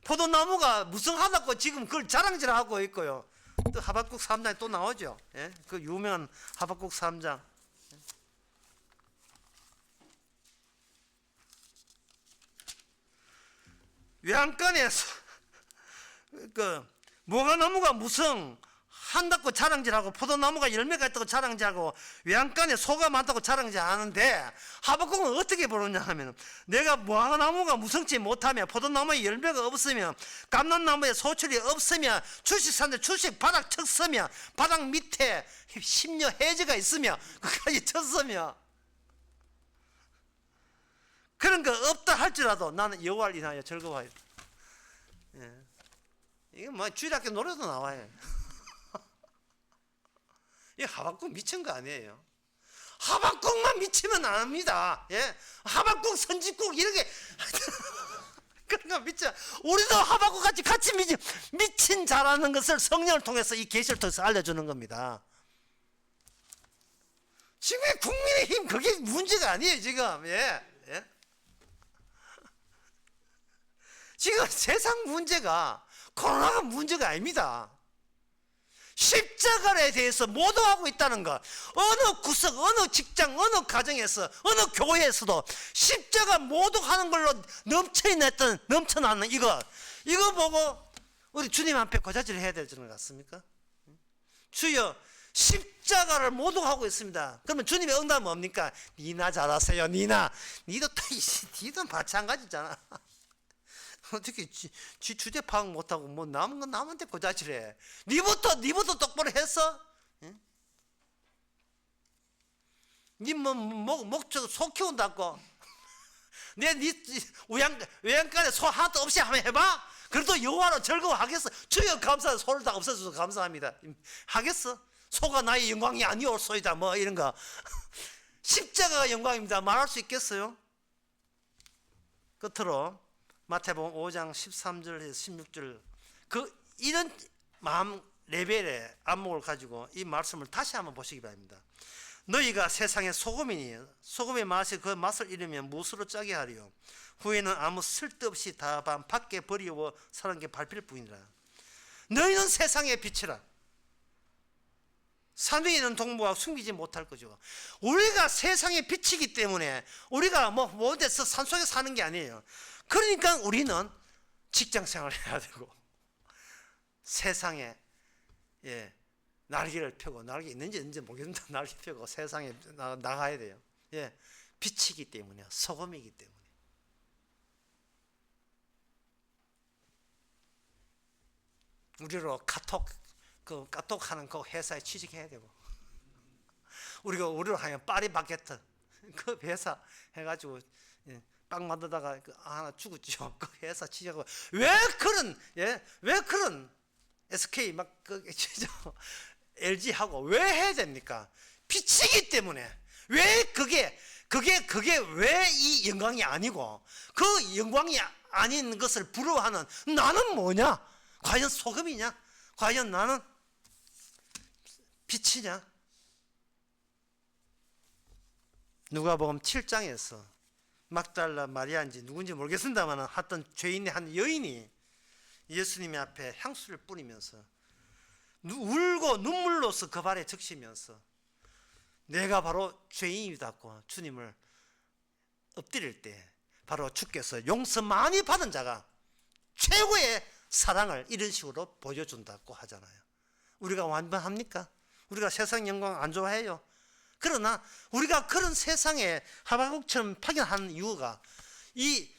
포도나무가 무성하다고 지금 그걸 자랑질하고 있고요. 또 하박국 3장에 또 나오죠. 예? 그 유명한 하박국 3장. 외양간에서 그 무화과나무가 무성한다고 자랑질하고 포도나무가 열매가 있다고 자랑질하고 외양간에 소가 많다고 자랑질하는데, 하박국은 어떻게 보느냐 하면 내가 무화과나무가 무성치 못하며 포도나무에 열매가 없으며 감람나무에 소출이 없으며 주식산에 주식 바닥 쳤으며 바닥 밑에 심려 해저가 있으며 그까지 쳤으며 그런 거 없다 할지라도 나는 여호와를 인하여 즐거워하여. 예. 이게 뭐 주일학교 노래도 나와요. 이 하박국 미친 거 아니에요. 하박국만 미치면 안 합니다. 예? 하박국 선지국 이렇게 그런 거 미쳐. 우리도 하박국 같이 미친 자라는 것을 성령을 통해서 이 계시를 통해서 알려주는 겁니다. 지금 국민의힘 그게 문제가 아니에요 지금. 예? 예? 지금 세상 문제가 코로나가 문제가 아닙니다. 십자가에 대해서 모독하고 있다는 것. 어느 구석, 어느 직장, 어느 가정에서, 어느 교회에서도 십자가 모독하는 걸로 넘쳐나는 이거 보고 우리 주님 앞에 고자질을 해야 되는 것 같습니까? 주여, 십자가를 모독하고 있습니다. 그러면 주님의 응답은 뭡니까? 니나 잘하세요, 니나. 니도 마찬가지잖아. 어떻게 지 주제 파악 못하고 뭐 남은 건 남한테 고자질해. 니부터 똑바로 했어? 응? 니 목적 소 키운다고 니 외양간에 소 하나도 없이 한번 해봐? 그래도 여호와로 즐거워하겠어? 주여 감사해. 소를 다 없애줘서 감사합니다 하겠어? 소가 나의 영광이 아니올소이다 뭐 이런 거. 십자가가 영광입니다 말할 수 있겠어요? 끝으로 마태복음 5장 13절에서 16절 이런 마음 레벨의 안목을 가지고 이 말씀을 다시 한번 보시기 바랍니다. 너희가 세상의 소금이니 소금의 맛이 그 맛을 잃으면 무엇으로 짜게 하리요. 후에는 아무 쓸데없이 다 밖에 버리고 사람에게 밟힐 뿐이라. 너희는 세상의 빛이라. 산위에 있는 동무가 숨기지 못할 거죠. 우리가 세상의 빛이기 때문에 우리가 뭐 어디서 산속에 사는 게 아니에요. 그러니까 우리는 직장 생활을 해야 되고 세상에 날개를 펴고, 날개 있는지 모르겠는데 날개 펴고 세상에 나가야 돼요. 빛이기 때문에, 소금이기 때문에. 우리로 카톡하는 그 회사에 취직해야 되고, 우리로 하면 파리바게트 그 회사 해가지고 빵 만들다가 하나 죽었죠. 그 회사 취직하고. 왜 그런 SK LG 하고 왜 해야 됩니까? 빛이기 때문에. 왜 그게 왜 이 영광이 아니고, 그 영광이 아닌 것을 부러워하는 나는 뭐냐? 과연 소금이냐? 과연 나는 빛이냐? 누가복음 7장에서 막달라 마리아인지 누군지 모르겠습니다만 하여튼 죄인의 한 여인이 예수님의 앞에 향수를 뿌리면서 울고 눈물로서 그 발에 적시면서 내가 바로 죄인이다고 주님을 엎드릴 때 바로 주께서 용서 많이 받은 자가 최고의 사랑을 이런 식으로 보여준다고 하잖아요. 우리가 완벽합니까? 우리가 세상 영광 안 좋아해요. 그러나 우리가 그런 세상에 하박국처럼 파견하는 이유가 이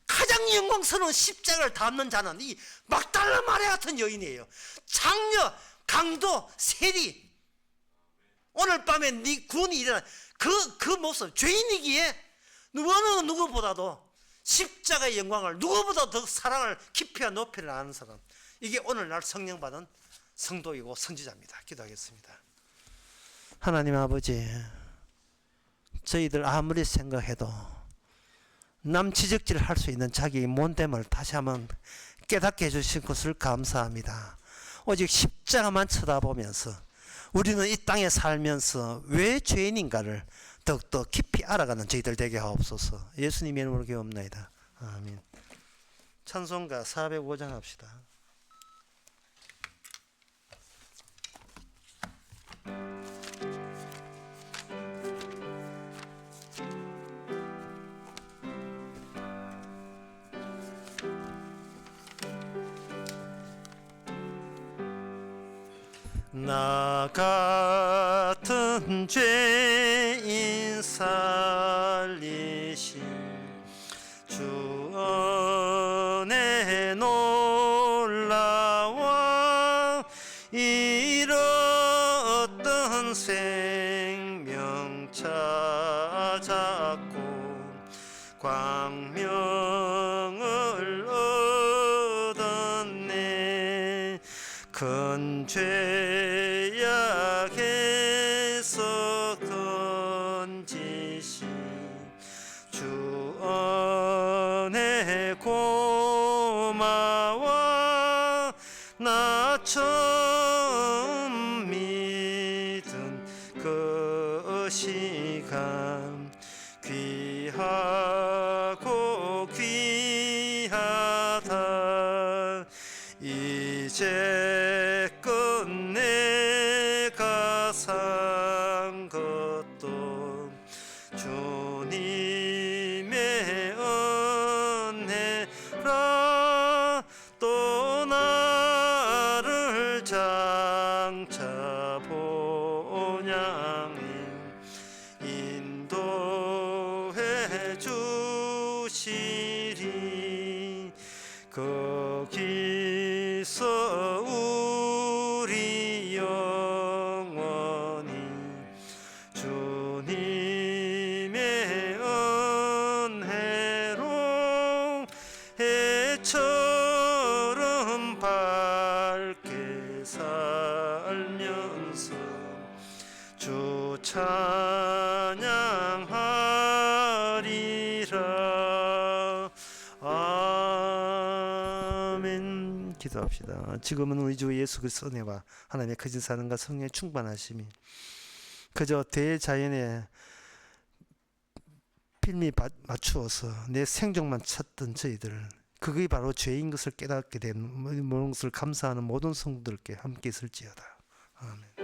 가장 영광스러운 십자가를 담는 자는 이 막달라 마리아 같은 여인이에요. 장녀, 강도, 세리, 오늘 밤에 네 구원이 일어난 그 모습, 죄인이기에 어느 누구보다도 십자가의 영광을, 누구보다 더 사랑을 깊이와 높이를 아는 사람, 이게 오늘날 성령 받은 성도이고 선지자입니다. 기도하겠습니다. 하나님 아버지, 저희들 아무리 생각해도 남지적질을 할 수 있는 자기의 못됨을 다시 한번 깨닫게 해주신 것을 감사합니다. 오직 십자가만 쳐다보면서 우리는 이 땅에 살면서 왜 죄인인가를 더욱더 깊이 알아가는 저희들 되게 하옵소서. 예수님의 이름으로 기도합나이다. 아멘. 찬송가 405장 합시다. 나 같은 죄인 살리신 주 은혜 놀라워 잃었던 생명 찾았고 광명을 얻었네. 큰 죄악에서 건지신 주 은혜 고마워. 나 처음 믿은 그 시간 귀하고 귀하다. 이제껏 내가 산 것도 주님의 은혜라. 또 나를 장차 본향에 인도해 주시리. 거기서 우리 영원히 주님의 은혜로 해처럼 밝게 살면서 주 찬양하리라. 지금은 우리 주 예수 그리스도 은혜와 하나님의 거짓 사랑과 성령의 충만하심이 그저 대자연에 필미 맞추어서 내 생존만 찾던 저희들, 그게 바로 죄인 것을 깨닫게 된 모든 것을 감사하는 모든 성도들께 함께 있을지어다. 아멘.